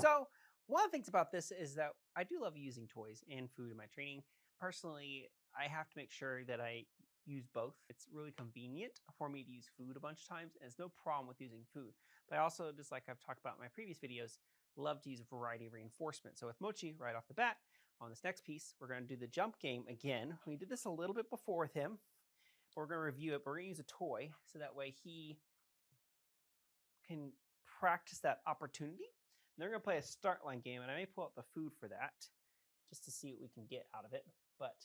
So one of the things about this is that I do love using toys and food in my training. Personally, I have to make sure that I use both. It's really convenient for me to use food a bunch of times, and there's no problem with using food. But I also, just like I've talked about in my previous videos, love to use a variety of reinforcement. So with Mochi, right off the bat, on this next piece, we're going to do the jump game again. We did this a little bit before with him. We're going to review it, but we're going to use a toy so that way he can practice that opportunity. And they're going to play a Startline game, and I may pull out the food for that just to see what we can get out of it. But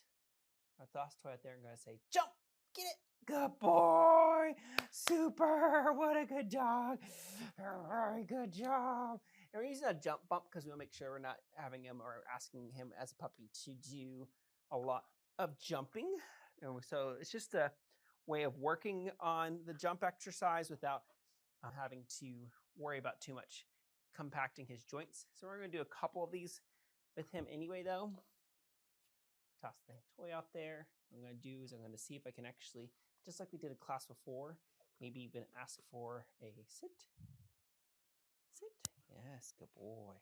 our toss toy out there, I'm going to say, jump, get it. Good boy, super, what a good dog. Very good job. And we're using a jump bump because we want to make sure we're not having him or asking him as a puppy to do a lot of jumping. And so it's just a way of working on the jump exercise without having to worry about too much compacting his joints. So we're going to do a couple of these with him anyway, though. Toss the toy out there. What I'm going to do is I'm going to see if I can actually, just like we did in class before, maybe even ask for a sit. Sit. Yes, good boy.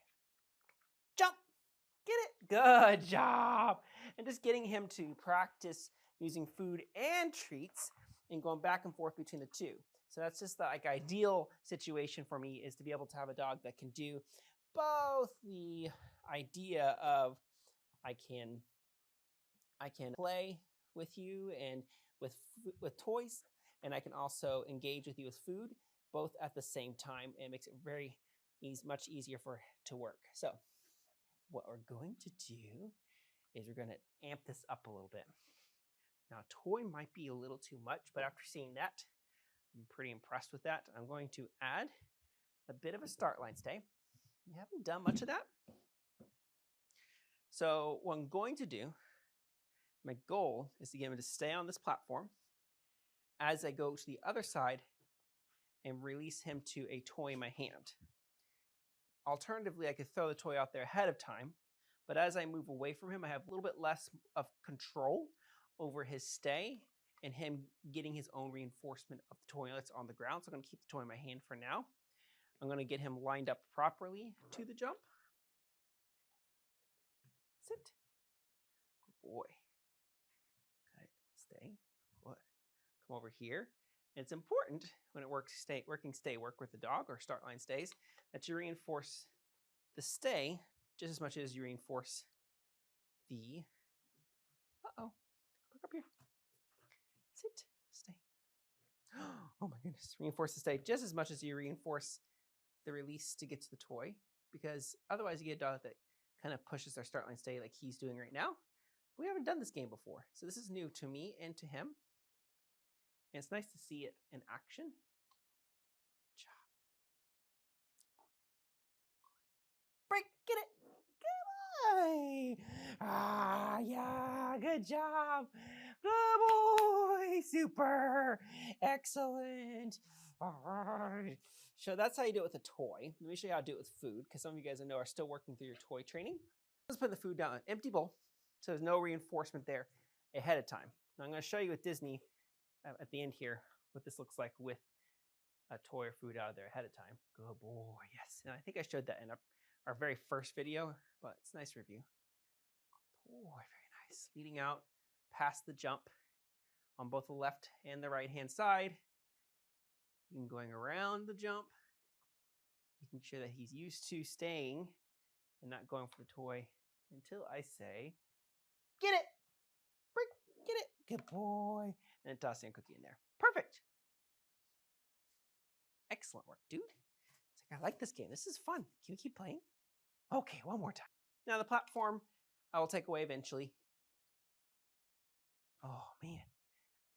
Jump. Get it. Good job. And just getting him to practice using food and treats and going back and forth between the two. So that's just the ideal situation for me, is to be able to have a dog that can do both the idea of I can play with you and with toys, and I can also engage with you with food, both at the same time, and it makes it much easier to work. So what we're going to do is we're going to amp this up a little bit. Now, toy might be a little too much, but after seeing that, I'm pretty impressed with that. I'm going to add a bit of a Startline stay. We haven't done much of that. So what I'm going to do, my goal is to get him to stay on this platform as I go to the other side and release him to a toy in my hand. Alternatively, I could throw the toy out there ahead of time, but as I move away from him, I have a little bit less of control over his stay and him getting his own reinforcement of the toy that's on the ground. So I'm going to keep the toy in my hand for now. I'm going to get him lined up properly to the jump. Sit. Good boy. Good. Stay. Good. Come over here. And it's important when it working stay work with the dog or Startline stays that you reinforce the stay just as much as you reinforce the look up here. Sit. Stay. Oh my goodness. Reinforce the stay just as much as you reinforce the release to get to the toy, because otherwise you get a dog that kind of pushes their Startline stay like he's doing right now. We haven't done this game before, so this is new to me and to him. And it's nice to see it in action. Good job. Break, get it. Good boy. Ah, yeah, good job. Good boy. Super. Excellent. All right. So that's how you do it with a toy. Let me show you how to do it with food, because some of you guys I know are still working through your toy training. Let's put the food down in an empty bowl, so there's no reinforcement there ahead of time. Now I'm going to show you with Disney at the end here what this looks like with a toy or food out of there ahead of time. Good boy, yes. And I think I showed that in our very first video, but it's a nice review. Good boy, very nice. Leading out past the jump on both the left and the right hand side. And going around the jump, making sure that he's used to staying and not going for the toy until I say, get it, break, get it, good boy. And then tossing a cookie in there. Perfect. Excellent work, dude. It's like, I like this game. This is fun. Can we keep playing? Okay, one more time. Now the platform I will take away eventually. Oh, man.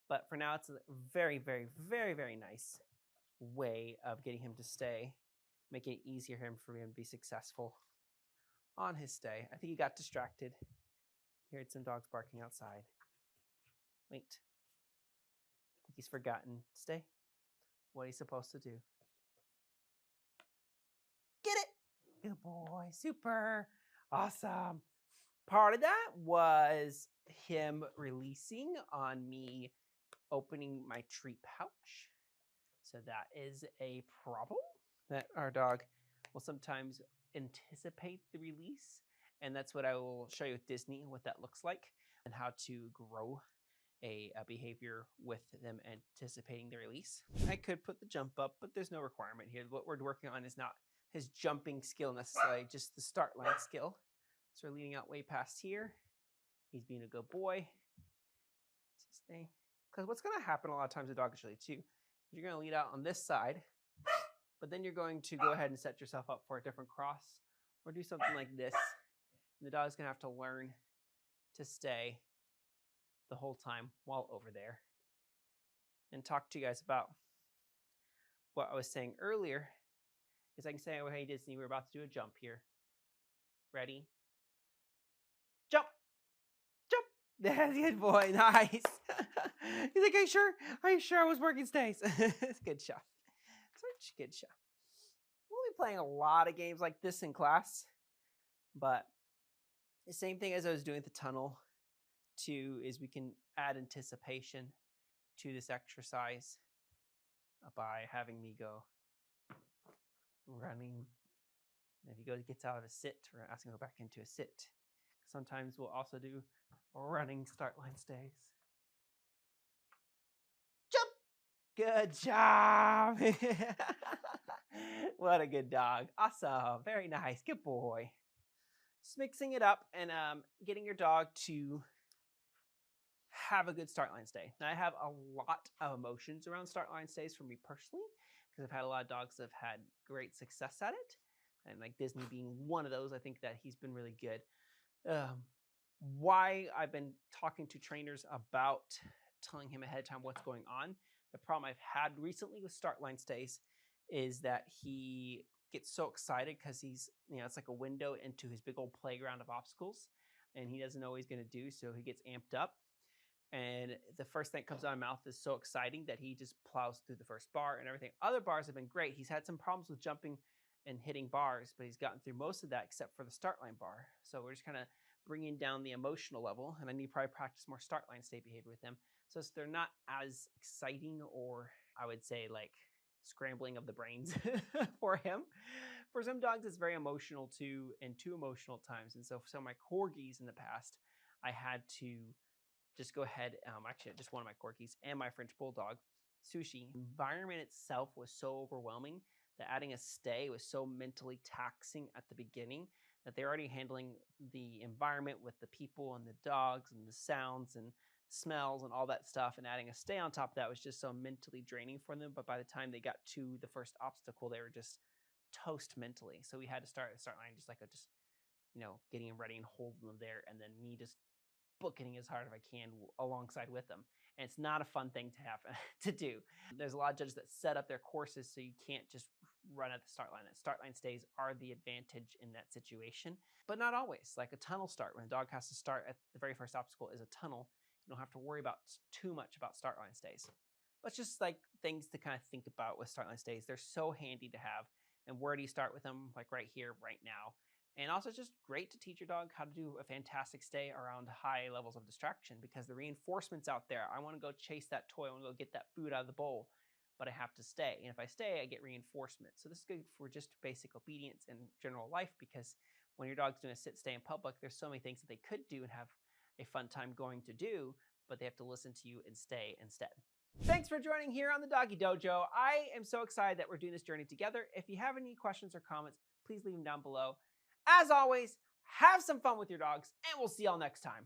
But for now, it's a very, very, very, very nice way of getting him to stay, making it easier for him to be successful on his stay. I think he got distracted. He heard some dogs barking outside. Wait. I think he's forgotten. Stay. What he's supposed to do. Get it! Good boy. Super. Awesome. Part of that was him releasing on me opening my treat pouch. So that is a problem that our dog will sometimes anticipate the release. And that's what I will show you with Disney, what that looks like, and how to grow a behavior with them anticipating the release. I could put the jump up, but there's no requirement here. What we're working on is not his jumping skill necessarily, just the start line skill. So we're leading out way past here. He's being a good boy. Stay. Because what's going to happen a lot of times with dog agility too, you're going to lead out on this side, but then you're going to go ahead and set yourself up for a different cross or do something like this. And the dog's going to have to learn to stay the whole time while over there. And talk to you guys about what I was saying earlier is I can say, oh, hey, Disney, we're about to do a jump here. Ready? Jump! Jump! That's a good boy. Nice. He's like, are you sure I was working stays? Good shot. Such a good shot. We'll be playing a lot of games like this in class, but the same thing as I was doing at the tunnel too is we can add anticipation to this exercise by having me go running. And if he gets out of a sit, we're asking him to go back into a sit. Sometimes we'll also do running start line stays. Jump! Good job! What a good dog. Awesome. Very nice. Good boy. Just mixing it up and getting your dog to have a good start line stay. Now, I have a lot of emotions around start line stays for me personally, because I've had a lot of dogs that have had great success at it. And like Disney being one of those, I think that he's been really good. Why I've been talking to trainers about telling him ahead of time what's going on. The problem I've had recently with start line stays is that he gets so excited because he's, it's like a window into his big old playground of obstacles, and he doesn't know what he's going to do, so he gets amped up. And the first thing that comes out of his mouth is so exciting that he just plows through the first bar and everything. Other bars have been great. He's had some problems with jumping and hitting bars, but he's gotten through most of that except for the start line bar. So we're just kind of bringing down the emotional level, and I need to probably practice more start line stay behavior with them. So they're not as exciting, or I would say like scrambling of the brains for him. For some dogs, it's very emotional too, and too emotional at times. And so for some of my corgis in the past, I had to just go ahead, actually just one of my corgis and my French Bulldog, Sushi. The environment itself was so overwhelming that adding a stay was so mentally taxing at the beginning that they're already handling the environment with the people and the dogs and the sounds and smells and all that stuff, and adding a stay on top of that was just so mentally draining for them. But by the time they got to the first obstacle, they were just toast mentally. So we had to start line just like getting them ready and holding them there, and then me just booking as hard as I can alongside with them. And it's not a fun thing to have to do. There's a lot of judges that set up their courses so you can't just run at the start line. And start line stays are the advantage in that situation, but not always. Like a tunnel start, when a dog has to start at the very first obstacle is a tunnel, you don't have to worry about too much about start line stays. But just like things to kind of think about with start line stays. They're so handy to have. And where do you start with them? Like right here, right now. And also just great to teach your dog how to do a fantastic stay around high levels of distraction, because the reinforcement's out there. I want to go chase that toy. I want to go get that food out of the bowl, but I have to stay. And if I stay, I get reinforcement. So this is good for just basic obedience and general life, because when your dog's doing a sit stay in public, there's so many things that they could do and have a fun time going to do, but they have to listen to you and stay instead. Thanks for joining here on the Doggie Dojo. I am so excited that we're doing this journey together. If you have any questions or comments, please leave them down below. As always, have some fun with your dogs, and we'll see y'all next time.